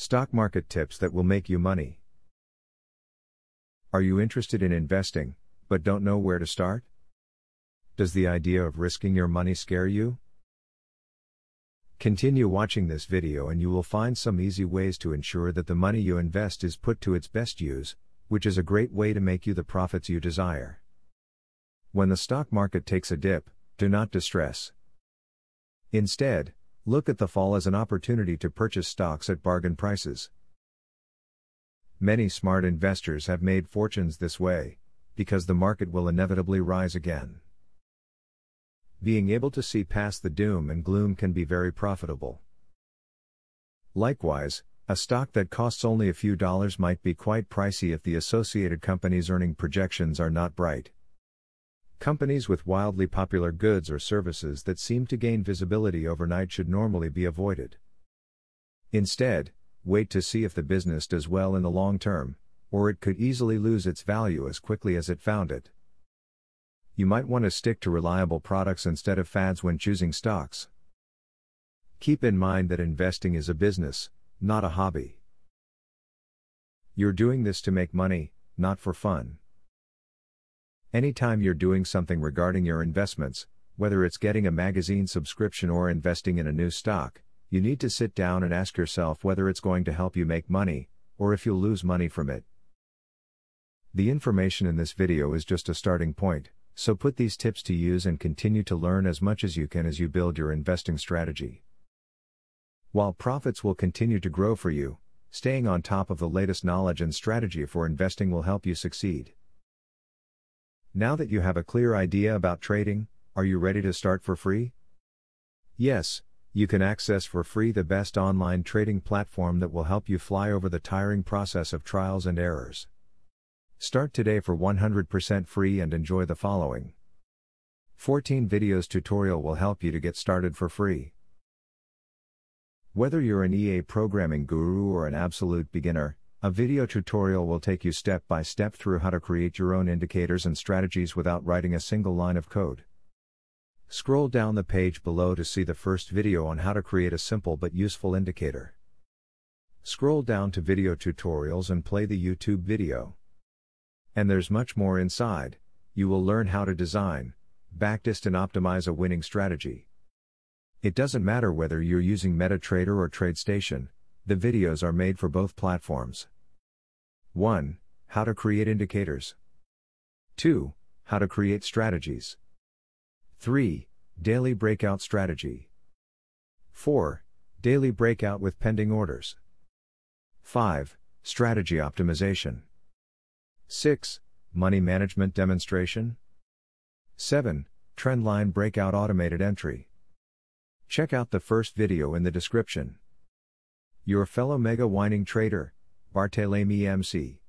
Stock market tips that will make you money. Are you interested in investing, but don't know where to start? Does the idea of risking your money scare you? Continue watching this video and you will find some easy ways to ensure that the money you invest is put to its best use, which is a great way to make you the profits you desire. When the stock market takes a dip, do not distress. Instead, look at the fall as an opportunity to purchase stocks at bargain prices. Many smart investors have made fortunes this way, because the market will inevitably rise again. Being able to see past the doom and gloom can be very profitable. Likewise, a stock that costs only a few dollars might be quite pricey if the associated company's earning projections are not bright. Companies with wildly popular goods or services that seem to gain visibility overnight should normally be avoided. Instead, wait to see if the business does well in the long term, or it could easily lose its value as quickly as it found it. You might want to stick to reliable products instead of fads when choosing stocks. Keep in mind that investing is a business, not a hobby. You're doing this to make money, not for fun. Anytime you're doing something regarding your investments, whether it's getting a magazine subscription or investing in a new stock, you need to sit down and ask yourself whether it's going to help you make money, or if you'll lose money from it. The information in this video is just a starting point, so put these tips to use and continue to learn as much as you can as you build your investing strategy. While profits will continue to grow for you, staying on top of the latest knowledge and strategy for investing will help you succeed. Now that you have a clear idea about trading, are you ready to start for free? Yes, you can access for free the best online trading platform that will help you fly over the tiring process of trials and errors. Start today for 100% free and enjoy the following 14 videos tutorial will help you to get started for free. Whether you're an EA programming guru or an absolute beginner, a video tutorial will take you step by step through how to create your own indicators and strategies without writing a single line of code. Scroll down the page below to see the first video on how to create a simple but useful indicator. Scroll down to video tutorials and play the YouTube video. And there's much more inside. You will learn how to design, backtest and optimize a winning strategy. It doesn't matter whether you're using MetaTrader or TradeStation, the videos are made for both platforms. 1. How to create indicators. 2. How to create strategies. 3. Daily breakout strategy. 4. Daily breakout with pending orders. 5. Strategy optimization. 6. Money management demonstration. 7. Trendline breakout automated entry. Check out the first video in the description. Your fellow mega winning trader, Barthélemy MC.